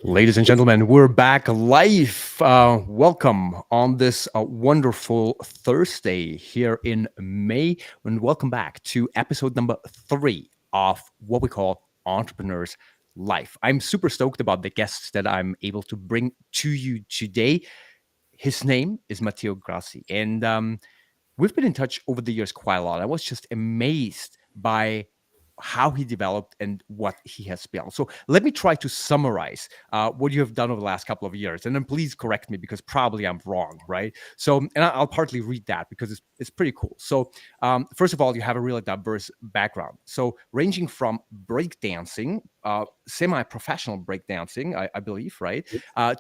Ladies and gentlemen, we're back live. Welcome on this wonderful Thursday here in May, and welcome back to episode number 3 of what we call Entrepreneurs Life. I'm super stoked about the guests that I'm able to bring to you today. His name is Matteo Grassi, and we've been in touch over the years quite a lot. I was just amazed by how he developed and what he has built. So let me try to summarize what you have done over the last couple of years, and then please correct me because probably I'm wrong, right? So, and I'll partly read that because it's pretty cool. So, first of all, you have a really diverse background. So, ranging from breakdancing, semi-professional breakdancing, I believe, right,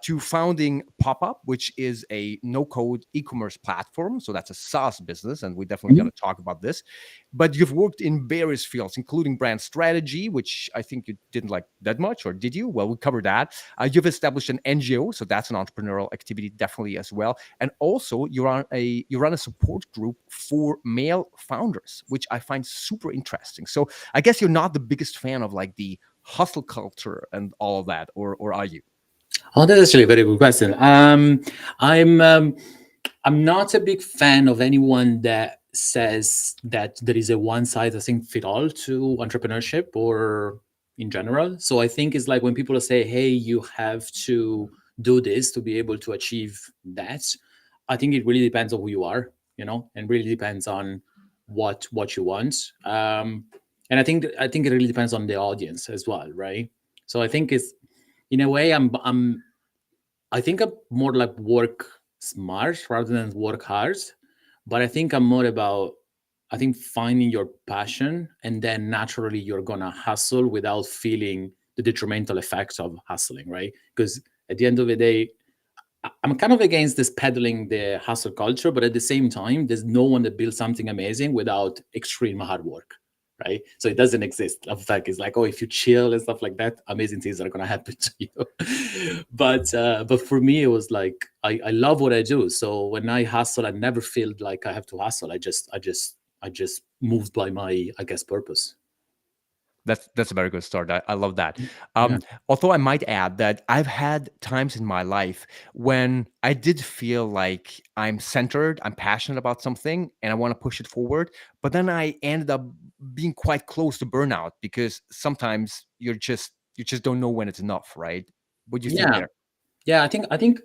to founding Pop Up, which is a no-code e-commerce platform. So that's a Saas business, and we definitely got to talk about this. But you've worked in various fields, including brand strategy, which I think you didn't like that much, or did you? Well, we covered that. You've established an NGO, so that's an entrepreneurial activity definitely as well. And also, you run a support group for male founders, which I find super interesting. So I guess you're not the biggest fan of like the hustle culture and all of that, or are you? Oh, that's actually a very good question. I'm I'm not a big fan of anyone that says that there is a one size I think fit all to entrepreneurship or in general. So I think it's like when people say, "Hey, you have to do this to be able to achieve that." I think it really depends on who you are, and really depends on what you want. And I think it really depends on the audience as well, right? So I think it's in a way I think I'm more like work smart rather than work hard. But I think I'm more about I think finding your passion and then naturally you're gonna hustle without feeling the detrimental effects of hustling, right? Because at the end of the day, I'm kind of against this peddling the hustle culture, but at the same time, there's no one that builds something amazing without extreme hard work, right? So it doesn't exist. In fact, it's like, oh, if you chill and stuff like that, amazing things are gonna happen to you. But for me, it was like I love what I do. So when I hustle, I never feel like I have to hustle. I just moved by my, I guess, purpose. That's a very good start. I love that. Yeah. Although I might add that I've had times in my life when I did feel like I'm centered, I'm passionate about something, and I want to push it forward. But then I ended up being quite close to burnout because sometimes you just don't know when it's enough, right? What do you think Yeah. there? Yeah, I think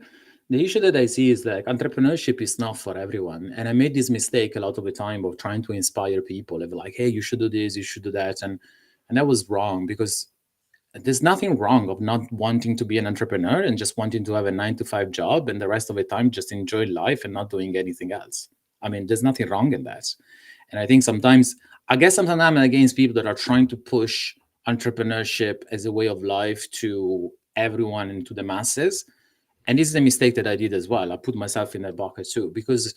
the issue that I see is like entrepreneurship is not for everyone. And I made this mistake a lot of the time of trying to inspire people. Of like, hey, you should do this, you should do that. And that was wrong because there's nothing wrong of not wanting to be an entrepreneur and just wanting to have a 9 to 5 job and the rest of the time just enjoy life and not doing anything else. I mean, there's nothing wrong in that. And I think sometimes, I guess sometimes I'm against people that are trying to push entrepreneurship as a way of life to everyone and to the masses. And this is a mistake that I did as well. I put myself in that bucket too, because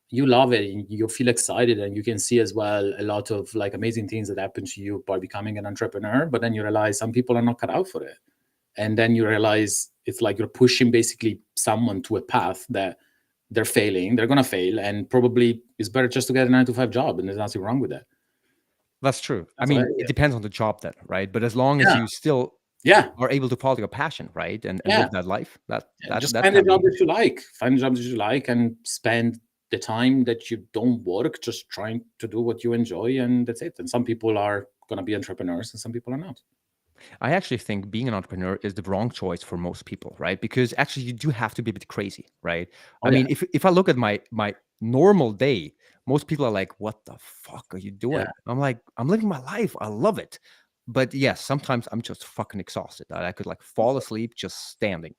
you love it and you feel excited and you can see as well a lot of like amazing things that happen to you by becoming an entrepreneur. But then you realize some people are not cut out for it. And then you realize it's like you're pushing basically someone to a path that they're failing, they're going to fail. And probably it's better just to get a 9 to 5 job. And there's nothing wrong with that. That's true. I That's what I, mean, it depends on the job then, right? But as long as yeah. you still Yeah. are able to follow your passion, right, and Yeah. live that life, And just that find a can job be. that you like. Find a job that you like and spend the time that you don't work just trying to do what you enjoy, and that's it. And some people are going to be entrepreneurs, and some people are not. I actually think being an entrepreneur is the wrong choice for most people, right? Because actually you do have to be a bit crazy, right? Oh I yeah, mean, if I look at my normal day, most people are like, "What the fuck are you yeah, doing?" I'm like, "I'm living my life. I love it." But yes, sometimes I'm just fucking exhausted. I could like fall asleep just standing.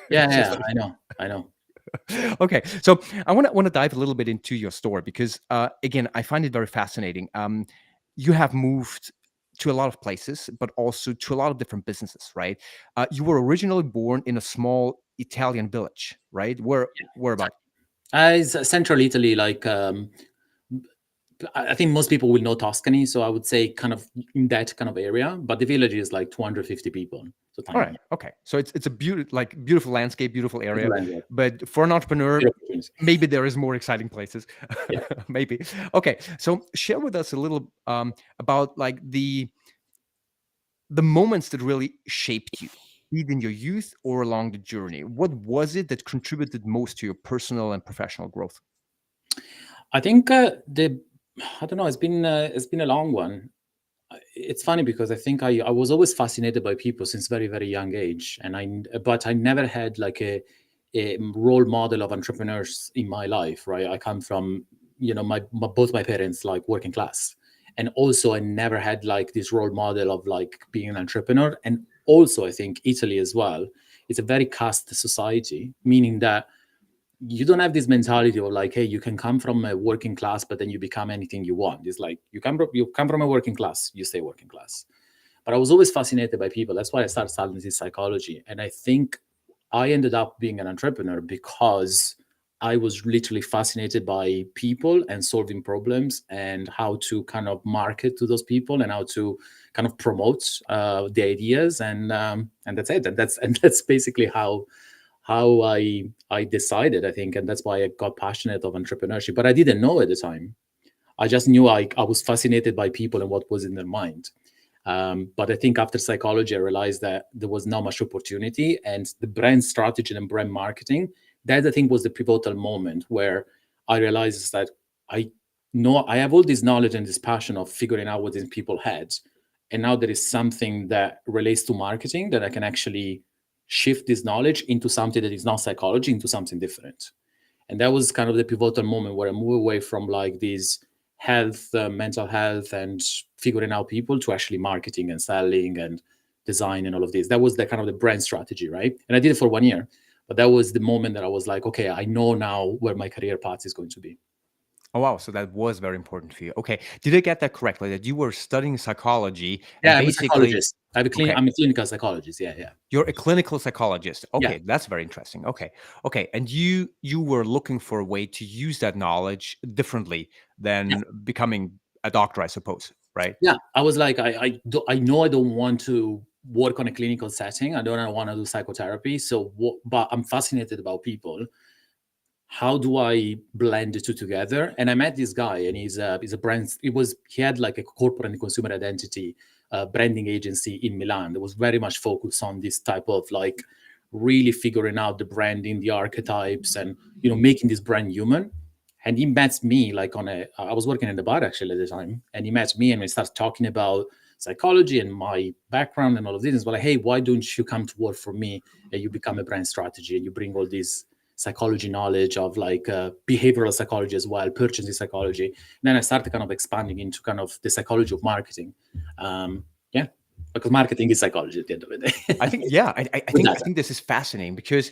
yeah, It's yeah. just I know. okay. So I want to dive a little bit into your story because again, I find it very fascinating. You have moved to a lot of places, but also to a lot of different businesses, right? You were originally born in a small Italian village, right? Where about? It's central Italy, like I think most people will know Tuscany, so I would say kind of in that kind of area. But the village is like 250 people, so All right. tiny. Okay. So it's a beautiful landscape, beautiful area. Beautiful landscape, But for an entrepreneur, beautiful opportunity. maybe there is more exciting places. Yeah. Maybe. Okay. So share with us a little about like the moments that really shaped you, be it in your youth or along the journey. What was it that contributed most to your personal and professional growth? I think I don't know. It's been a long one. It's funny because I think I was always fascinated by people since very very young age, and but I never had like a role model of entrepreneurs in my life. Right, I come from both my parents like working class, and also I never had like this role model of like being an entrepreneur. And also I think Italy as well. It's a very caste society, meaning that you don't have this mentality of like, hey, you can come from a working class, but then you become anything you want. It's like you come from a working class, you stay working class. But I was always fascinated by people. That's why I started studying this psychology. And I think I ended up being an entrepreneur because I was literally fascinated by people and solving problems and how to kind of market to those people and how to kind of promote the ideas. And that's it. And that's basically how I decided, I think, and that's why I got passionate of entrepreneurship. But I didn't know at the time. I just knew I was fascinated by people and what was in their mind. But I think after psychology, I realized that there was not much opportunity, and the brand strategy and brand marketing. That I think was the pivotal moment where I realized that I know I have all this knowledge and this passion of figuring out what these people had, and now there is something that relates to marketing that I can actually shift this knowledge into something that is not psychology, into something different. And that was kind of the pivotal moment where I moved away from like these health, mental health, and figuring out people to actually marketing and selling and design and all of this. That was the kind of the brand strategy, right? And I did it for 1 year, but that was the moment that I was like, okay, I know now where my career path is going to be. Oh wow, so that was very important for you. Okay, did I get that correctly? That you were studying psychology and Yeah, I'm a basically, psychologist. okay, I'm a clinical psychologist. Yeah, yeah, you're a clinical psychologist. yeah, Okay, that's very interesting. Okay, okay, and you were looking for a way to use that knowledge differently yeah. than becoming a doctor, I suppose, right? Yeah, I was like, I know I don't want to work on a clinical setting. I don't want to do psychotherapy. So, but I'm fascinated about people. How do I blend the two together? And I met this guy, and he's a brand. He had like a corporate and consumer identity branding agency in Milan that was very much focused on this type of like really figuring out the branding, the archetypes, and making this brand human. And he met me like I was working in the bar actually at the time, and he met me and we started talking about psychology and my background and all of this. And was like, hey, why don't you come to work for me and you become a brand strategy and you bring all these psychology knowledge of like behavioral psychology as well, purchasing psychology. And then I started kind of expanding into kind of the psychology of marketing. Yeah, because marketing is psychology at the end of the day. I think, yeah, I With think data. this is fascinating because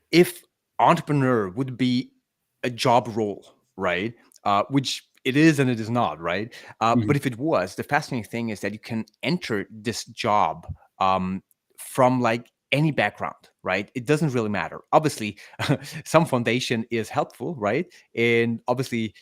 if entrepreneur would be a job role, right? Which it is and it is not, right? Mhm. But if it was, the fascinating thing is that you can enter this job from like any background, right? It doesn't really matter. Obviously, some foundation is helpful, right? And obviously,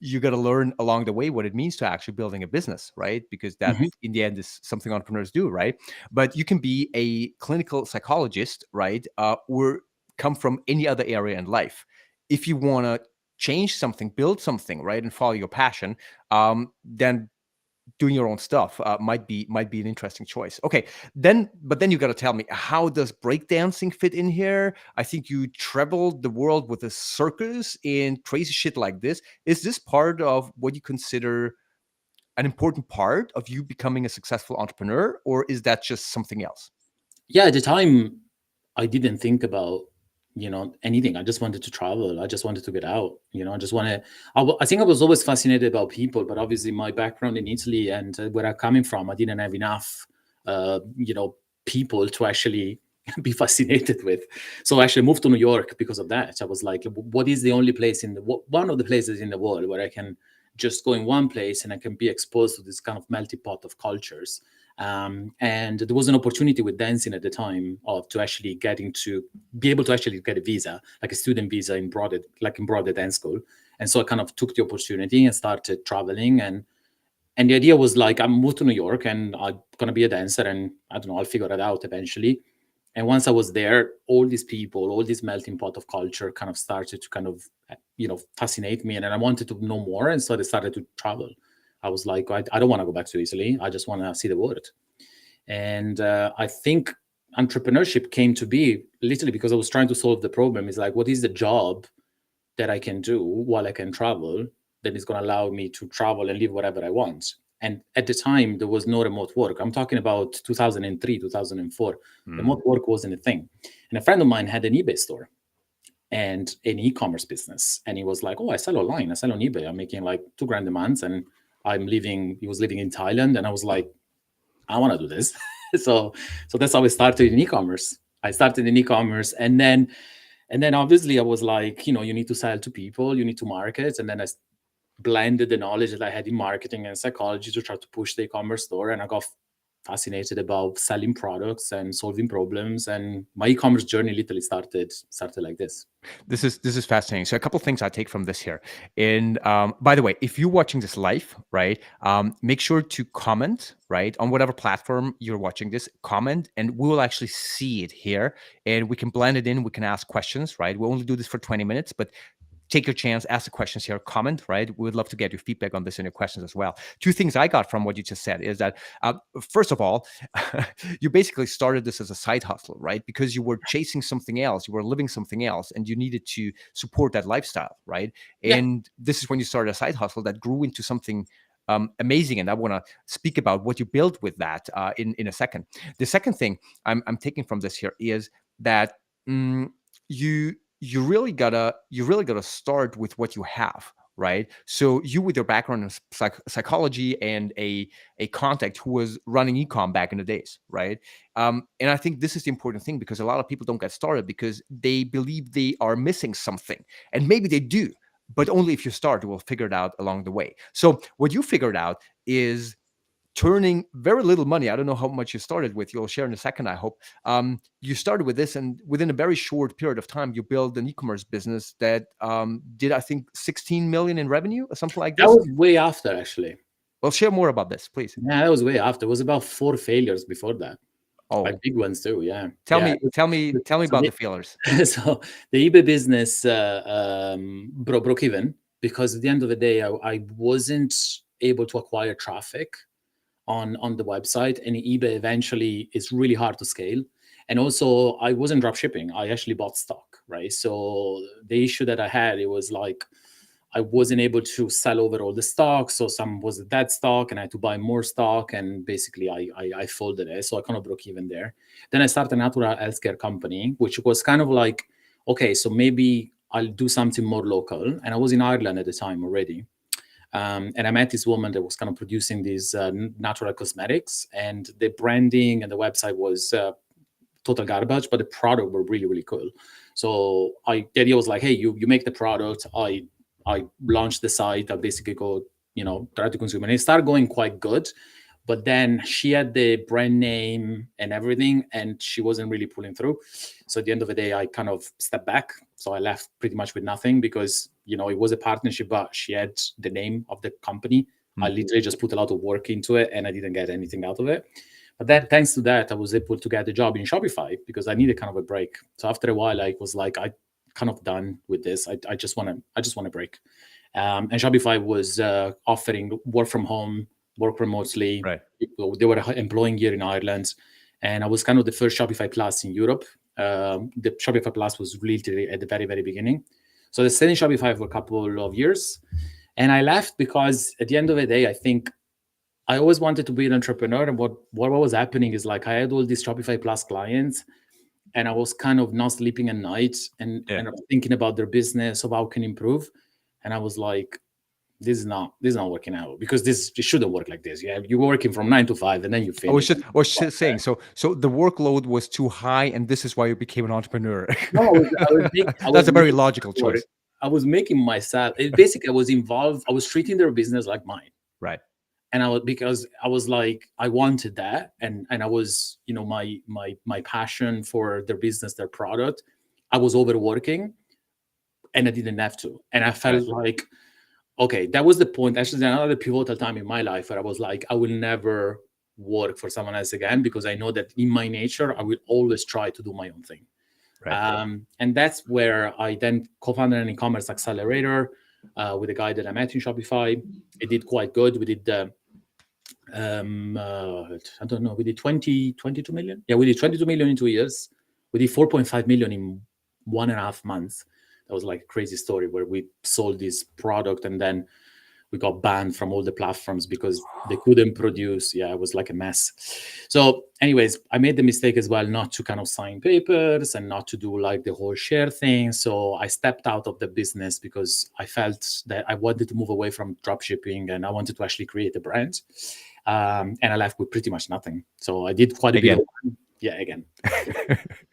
you got to learn along the way what it means to actually building a business, right? Because that Mhm. in the end is something entrepreneurs do, right? But you can be a clinical psychologist, right? Or come from any other area in life. If you want to change something, build something, right, and follow your passion, then doing your own stuff might be an interesting choice. Okay, then you got to tell me, how does breakdancing fit in here? I think you traveled the world with a circus and crazy shit like this. Is this part of what you consider an important part of you becoming a successful entrepreneur, or is that just something else? Yeah, at the time, I didn't think about anything. I just wanted to travel. I just wanted to get out. I just want to. I think I was always fascinated about people, but obviously my background in Italy and where I'm coming from, I didn't have enough, people to actually be fascinated with. So I actually moved to New York because of that. I was like, what is the only place one of the places in the world where I can just go in one place and I can be exposed to this kind of melting pot of cultures. And there was an opportunity with dancing at the time of to actually getting to be able to actually get a visa, like a student visa in Broadway, like in Broadway Dance School. And so I kind of took the opportunity and started traveling. And the idea was like, I moved to New York and I'm going to be a dancer, and I don't know, I'll figure it out eventually. And once I was there, all these people, all this melting pot of culture kind of started to kind of, fascinate me. And then I wanted to know more. And so I started to travel. I was like, I don't want to go back to Italy. I just want to see the world. And I think entrepreneurship came to be literally because I was trying to solve the problem. Is like, what is the job that I can do while I can travel that is going to allow me to travel and live whatever I want? And at the time, there was no remote work. I'm talking about 2003, 2004. Remote work wasn't a thing. And a friend of mine had an eBay store and an e-commerce business. And he was like, oh, I sell online. I sell on eBay. I'm making like $2,000 a month. And he was living in Thailand. And I was like, I want to do this. so that's how I started in e-commerce. I started in e-commerce, and then obviously I was like, you need to sell to people, you need to market. And then I blended the knowledge that I had in marketing and psychology to try to push the e-commerce store. And I got fascinated about selling products and solving problems. And my e-commerce journey literally started like this. This is fascinating. So a couple of things I take from this here. And by the way, if you're watching this live, right, make sure to comment, right, on whatever platform you're watching this. Comment, and we will actually see it here, and we can blend it in. We can ask questions, right? We only do this for 20 minutes, but take your chance, ask the questions here, comment, right? We would love to get your feedback on this and your questions as well. Two things I got from what you just said is that, first of all, you basically started this as a side hustle, right? Because you were chasing something else, you were living something else, and you needed to support that lifestyle, right? Yeah. And this is when you started a side hustle that grew into something amazing. And I want to speak about what you built with that in a second. The second thing I'm taking from this here is that you really gotta start with what you have, right? So you, with your background in psychology and a contact who was running ecom back in the days, right? And I think this is the important thing, because a lot of people don't get started because they believe they are missing something, and maybe they do, but only if you start, you will figure it out along the way. So what you figured out is turning very little money. I don't know how much you started with. You'll share in a second, I hope. You started with this, and within a very short period of time, you built an e-commerce business that did, I think, 16 million in revenue or something like That this. was way after, actually. Well, share more about this, please. Yeah, that was way after. It was about 4 failures before that. Like Oh, big ones too. Yeah. tell Yeah. me So about the failures. so the eBay business broke even because at the end of the day, I wasn't able to acquire traffic on the website, and eBay eventually is really hard to scale. And also, I wasn't drop shipping. I actually bought stock, right? So the issue that I had, it was like I wasn't able to sell over all the stock, so some was dead stock, and I had to buy more stock, and basically I folded it, so I kind of broke even there. Then I started a natural healthcare company, which was kind of like, okay, so maybe I'll do something more local, and I was in Ireland at the time already. And I met this woman that was kind of producing these natural cosmetics, and the branding and the website was total garbage, but the product were really, really cool. So the idea was like, hey, you make the product, I launched the site, I basically go, direct to consumer, and it started going quite good. But then she had the brand name and everything, and she wasn't really pulling through. So at the end of the day, I kind of stepped back. So I left pretty much with nothing because, it was a partnership, but she had the name of the company. I literally just put a lot of work into it, and I didn't get anything out of it. But then, thanks to that, I was able to get a job in Shopify because I needed kind of a break. So after a while, I was like, I kind of done with this. I just want to break. And Shopify was offering work from home, work remotely. Right. They were employing here in Ireland, and I was kind of the first Shopify Plus in Europe. The Shopify Plus was really at the very, very beginning. So I stayed in Shopify for a couple of years, and I left because at the end of the day, I think I always wanted to be an entrepreneur. And what was happening is like I had all these Shopify Plus clients, and I was kind of not sleeping at night and thinking about their business, of how can improve. And I was like, this is not working out because it shouldn't work like this. You're working from 9 to 5 and then you finish. I was just saying, so the workload was too high, and this is why you became an entrepreneur. No, That's a very logical choice. I was making myself. Basically, I was involved. I was treating their business like mine. Right. And because I was like, I wanted that, and I was, my passion for their business, their product. I was overworking, and I didn't have to. And I Right. felt like, okay, that was the point. Actually, another pivotal time in my life where I was like, I will never work for someone else again, because I know that in my nature, I will always try to do my own thing. Right. And that's where I then co-founded an e-commerce accelerator with a guy that I met in Shopify. It did quite good. We did I don't know, we did 22 million. Yeah, we did 22 million in 2 years. We did 4.5 million in 1.5 months. That was like a crazy story where we sold this product and then we got banned from all the platforms because they couldn't produce. Yeah, it was like a mess. So anyways, I made the mistake as well not to kind of sign papers and not to do like the whole share thing. So I stepped out of the business because I felt that I wanted to move away from drop shipping and I wanted to actually create a brand. And I left with pretty much nothing. So I did quite a bit of, Again. yeah, again.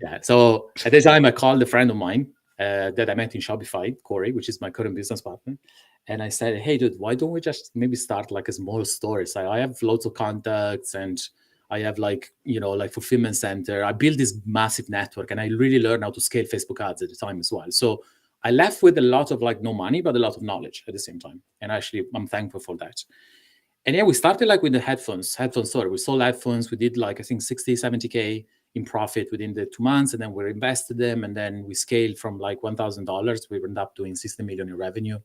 Yeah. So at the time, I called a friend of mine that I met in Shopify, Corey, which is my current business partner. And I said, hey, dude, why don't we just maybe start like a small store? So I have lots of contacts and I have like, like fulfillment center. I built this massive network and I really learned how to scale Facebook ads at the time as well. So I left with a lot of like no money, but a lot of knowledge at the same time. And actually, I'm thankful for that. And yeah, we started like with the headphone store. We sold headphones. We did like, I think 60, 70K in profit within the 2 months. And then we invested them. And then we scaled from like $1,000. We ended up doing 60 million in revenue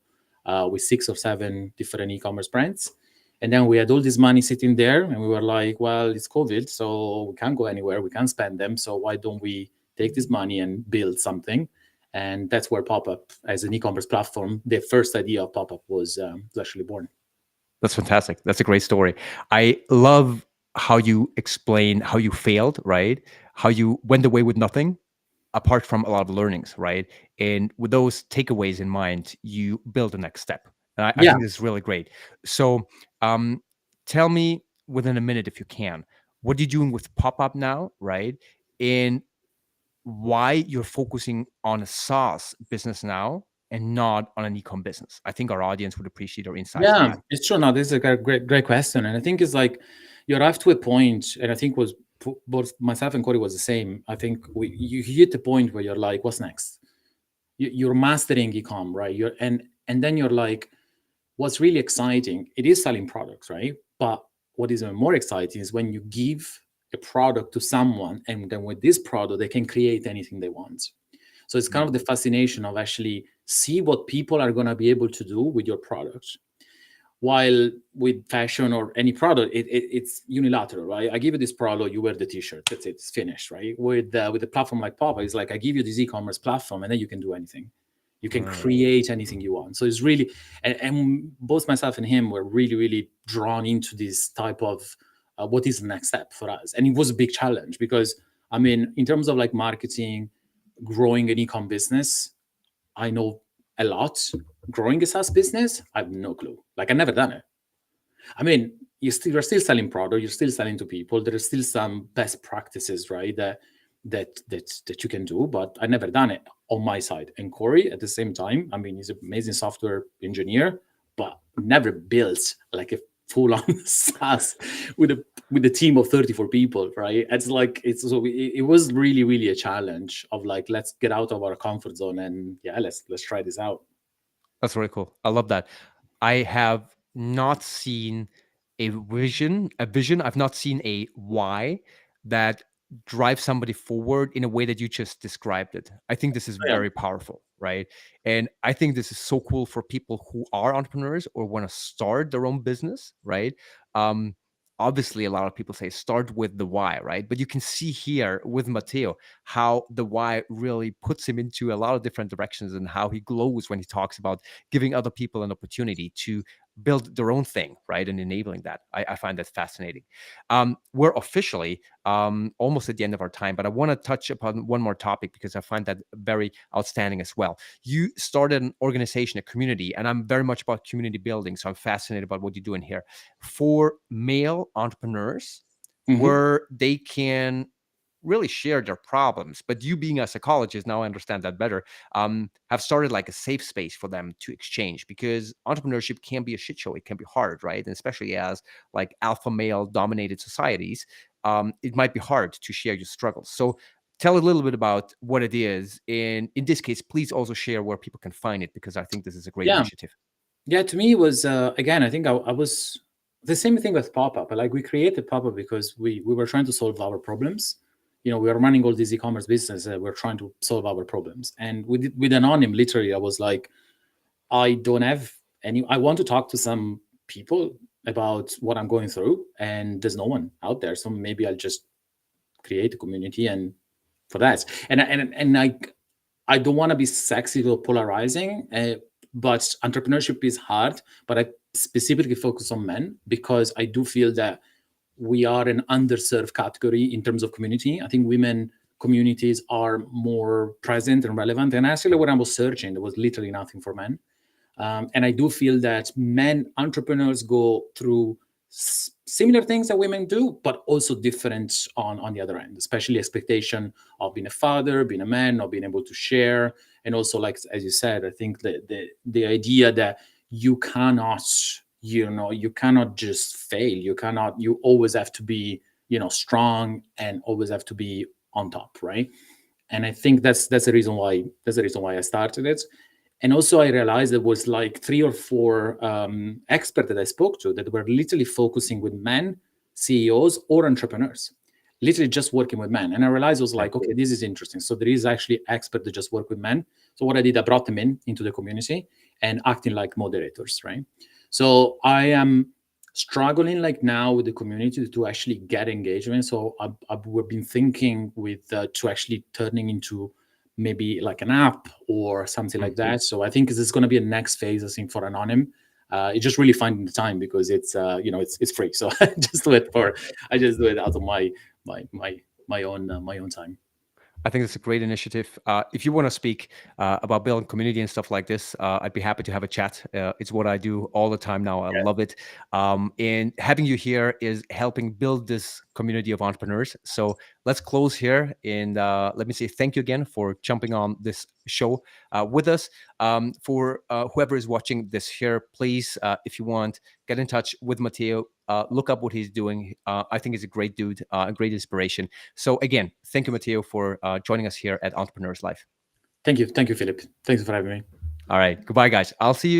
with 6 or 7 different e-commerce brands. And then we had all this money sitting there and we were like, well, it's COVID, so we can't go anywhere. We can't spend them. So why don't we take this money and build something? And that's where Pop-Up as an e-commerce platform, the first idea of Pop-Up was actually born. That's fantastic. That's a great story. I love how you explain how you failed, right? How you went away with nothing, apart from a lot of learnings, right? And with those takeaways in mind, you build the next step. And I Yeah. think this is really great. So um, tell me within a minute, if you can, what you're doing with Pop Up now, right? And why you're focusing on a SaaS business now and not on an e-com business. I think our audience would appreciate your insights on Yeah, that. it's true. No, this is a great question. And I think it's like you arrived to a point, and I think was both myself and Corey was the same. I think you hit the point where you're like, what's next? You're mastering ecom, right? And then you're like, what's really exciting? It is selling products, right? But what is even more exciting is when you give a product to someone, and then with this product, they can create anything they want. So it's kind of the fascination of actually see what people are going to be able to do with your product. While with fashion or any product, it's unilateral, right? I give you this product, you wear the t-shirt, that's it, it's finished, right? With a platform like Papa, it's like I give you this e-commerce platform and then you can do anything. You can create anything you want. So it's really, and both myself and him were really, really drawn into this type of what is the next step for us. And it was a big challenge because, I mean, in terms of like marketing, growing an e-com business, I know a lot. Growing a SaaS business, I have no clue. Like I've never done it. I mean, you're still selling product, you're still selling to people. There are still some best practices, right? That you can do, but I never done it on my side. And Corey, at the same time, I mean, he's an amazing software engineer, but never built like a full-on SaaS with a team of 34 people, right? It's like it was really, really a challenge of like, let's get out of our comfort zone and yeah, let's try this out. That's really cool. I love that. I have not seen a vision. I've not seen a why that drives somebody forward in a way that you just described it. I think this is Yeah. very powerful, right? And I think this is so cool for people who are entrepreneurs or want to start their own business, right? Um, Obviously, a lot of people say start with the why, right? But you can see here with Matteo how the why really puts him into a lot of different directions and how he glows when he talks about giving other people an opportunity to build their own thing, right? And enabling that. I find that fascinating. We're officially almost at the end of our time, but I want to touch upon one more topic because I find that very outstanding as well. You started an organization, a community, and I'm very much about community building. So I'm fascinated about what you're doing here for male entrepreneurs Mhm. where they can really share their problems. But you being a psychologist, now I understand that better, have started like a safe space for them to exchange because entrepreneurship can be a shit show. It can be hard, right? And especially as like alpha male dominated societies, it might be hard to share your struggles. So tell a little bit about what it is. And in this case, please also share where people can find it, because I think this is a great Yeah. initiative. Yeah, to me it was again. I think I was the same thing with pop up. Like we created pop up because we were trying to solve our problems. We are running all these e-commerce business. We're trying to solve our problems, and with Anonym, literally, I was like, I don't have any. I want to talk to some people about what I'm going through, and there's no one out there. So maybe I'll just create a community and for that. And I don't want to be sexy or polarizing, but entrepreneurship is hard. But I specifically focus on men because I do feel that we are an underserved category in terms of community. I think women communities are more present and relevant. And actually, when I was searching, there was literally nothing for men. And I do feel that men entrepreneurs go through similar things that women do, but also different on the other end, especially expectation of being a father, being a man, not being able to share. And also, like, as you said, I think the idea that you cannot, you cannot just fail. You always have to be, strong and always have to be on top, right? And I think that's the reason why I started it. And also I realized there was like 3 or 4 experts that I spoke to that were literally focusing with men CEOs or entrepreneurs, literally just working with men. And I realized I was Yeah. like, okay, this is interesting. So there is actually experts that just work with men. So what I did, I brought them into the community and acting like moderators, right? So I am struggling like now with the community to actually get engagement. So we've been thinking with to actually turning into maybe like an app or something like Mhm. that. So I think this is going to be a next phase, I think, for Anonym. It's just really finding the time because it's free. So I just do it out of my my my own time. I think it's a great initiative. If you want to speak about building community and stuff like this, I'd be happy to have a chat. It's what I do all the time now. I Yeah. love it. And having you here is helping build this community of entrepreneurs. So let's close here. And let me say thank you again for jumping on this show with us. For whoever is watching this here, please, if you want, get in touch with Matteo. Look up what he's doing. I think he's a great dude, a great inspiration. So again, thank you, Matteo, for joining us here at Entrepreneurs Life. Thank you, Philip. Thanks for having me. All right, goodbye, guys. I'll see you